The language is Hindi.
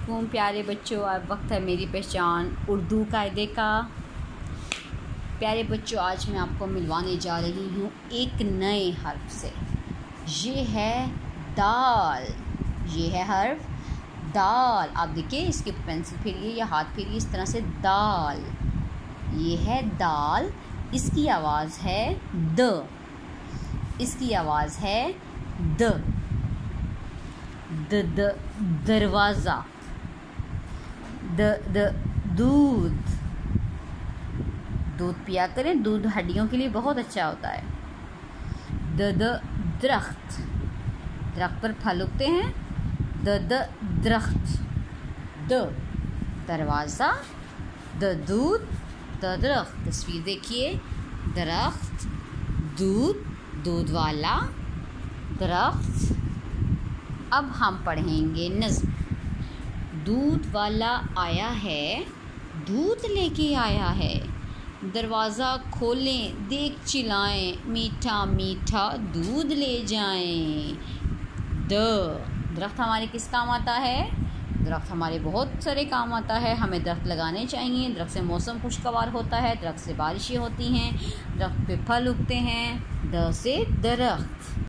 वालेकुम प्यारे बच्चों, अब वक्त है मेरी पहचान उर्दू कायदे का। प्यारे बच्चों, आज मैं आपको मिलवाने जा रही हूँ एक नए हर्फ से। ये है दाल, ये है हर्फ दाल। आप देखिए, इसके पेंसिल फेरिए या हाथ फेरिए इस तरह से, दाल। ये है दाल, इसकी आवाज़ है द, इसकी आवाज़ है द। द दरवाज़ा, द दूध। दूध पिया करें, दूध हड्डियों के लिए बहुत अच्छा होता है। द दरख्त, दरख्त पर फल उगते हैं। द दरख्त। द दरवाज़ा, द दूध, द दरख्त। तस्वीर देखिए, दरख्त, दूध, दूध वाला, दरख्त। अब हम पढ़ेंगे नज़्म। दूध वाला आया है, दूध लेके आया है। दरवाज़ा खोलें, देख चिल्लाएं, मीठा मीठा दूध ले जाएं। दरख्त हमारे किस काम आता है? दरख्त हमारे बहुत सारे काम आता है। हमें दरख्त लगाने चाहिए। दरख्त से मौसम खुशगवार होता है, दरख्त से बारिशें होती हैं, दरख्त पे फल उगते हैं। द से दरख्त।